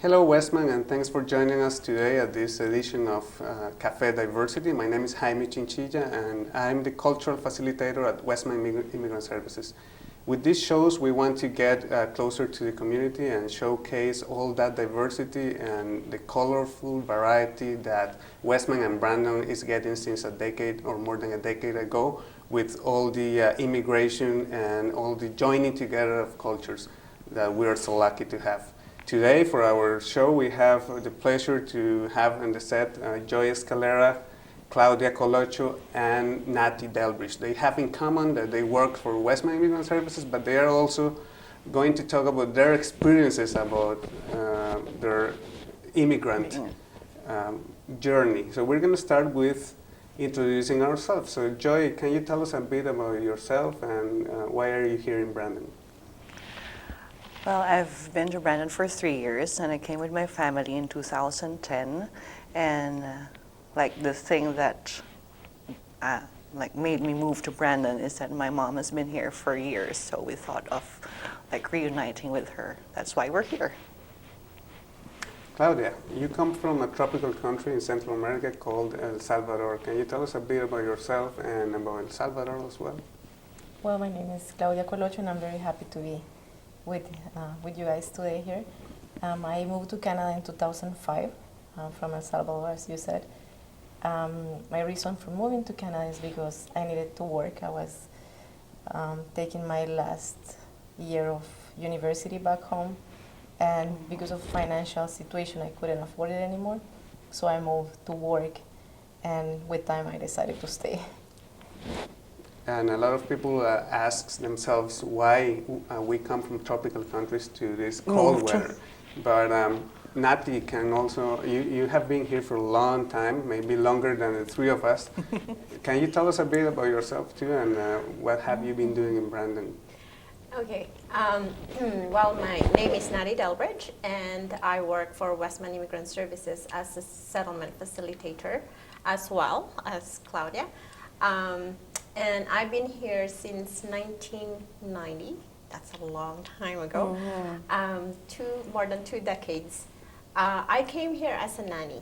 Hello Westman, and thanks for joining us today at this edition of Café Diversity. My name is Jaime Chinchilla and I'm the cultural facilitator at Westman Immigrant Services. With these shows, we want to get closer to the community and showcase all that diversity and the colorful variety that Westman and Brandon is getting since a decade or more than a decade ago, with all the immigration and all the joining together of cultures that we are so lucky to have. Today, for our show, we have the pleasure to have on the set Joy Escalera, Claudia Colocho, and Natty Delbridge. They have in common that they work for Westman Immigrant Services, but they are also going to talk about their experiences about their immigrant journey. So we're going to start with introducing ourselves. So Joy, can you tell us a bit about yourself and why are you here in Brandon? Well, I've been to Brandon for 3 years, and I came with my family in 2010. And like the thing that like made me move to Brandon is that my mom has been here for years, so we thought of like reuniting with her. That's why we're here. Claudia, you come from a tropical country in Central America called El Salvador. Can you tell us a bit about yourself and about El Salvador as well? Well, my name is Claudia Colocho, and I'm very happy to be with you guys today here. I moved to Canada in 2005 from El Salvador, as you said. My reason for moving to Canada is because I needed to work. I was taking my last year of university back home, and because of financial situation, I couldn't afford it anymore. So I moved to work, and with time, I decided to stay. And a lot of people ask themselves why we come from tropical countries to this cold weather. But Natty can also, you have been here for a long time, maybe longer than the three of us. Can you tell us a bit about yourself too, and what have you been doing in Brandon? Okay, well, my name is Natty Delbridge, and I work for Westman Immigrant Services as a settlement facilitator, as well as Claudia. And I've been here since 1990. That's a long time ago. More than 2 decades. I came here as a nanny,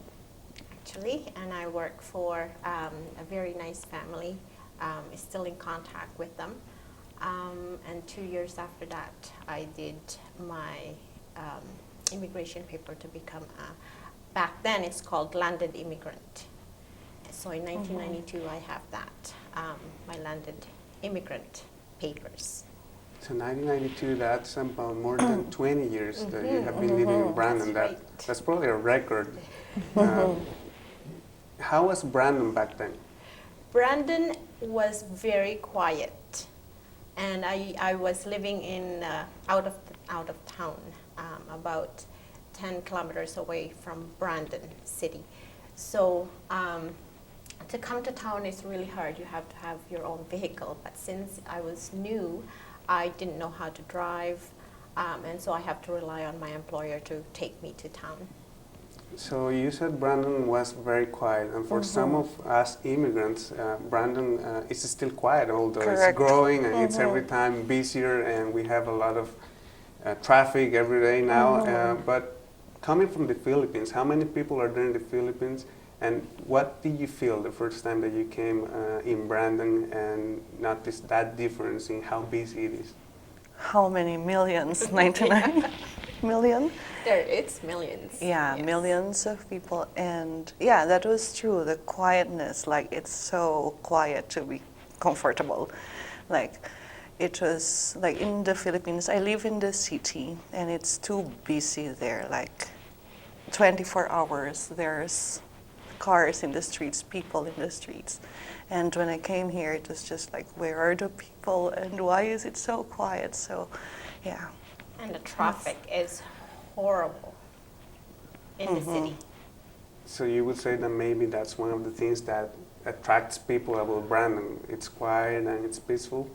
actually, and I work for a very nice family. Still in contact with them. And 2 years after that, I did my immigration paper to become back then it's called landed immigrant. So in 1992, I have that, my landed immigrant papers. So 1992, that's about more than 20 years that you have been living in Brandon. That's probably a record. How was Brandon back then? Brandon was very quiet, and I was living in out of town, about 10 kilometers away from Brandon city. So to come to town is really hard. You have to have your own vehicle. But since I was new, I didn't know how to drive, and so I have to rely on my employer to take me to town. So you said Brandon was very quiet, and for some of us immigrants, Brandon is still quiet, although it's growing and it's every time busier, and we have a lot of traffic every day now. But coming from the Philippines, how many people are there in the Philippines? And what did you feel the first time that you came in Brandon and noticed that difference in how busy it is? How many millions? 99 million? It's millions. Yeah, yes. Millions of people. And yeah, that was true. The quietness, like it's so quiet to be comfortable. Like it was like in the Philippines, I live in the city and it's too busy there. Like 24 hours, there's cars in the streets, people in the streets. And when I came here, it was just like, where are the people and why is it so quiet? So, yeah. And the traffic is horrible in the city. So you would say that maybe that's one of the things that attracts people about Brandon. It's quiet and it's peaceful?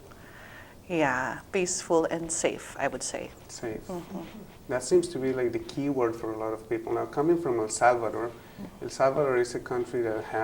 yeah, peaceful and safe, I would say. Safe. That seems to be like the key word for a lot of people. Now, coming from El Salvador, El Salvador is a country that has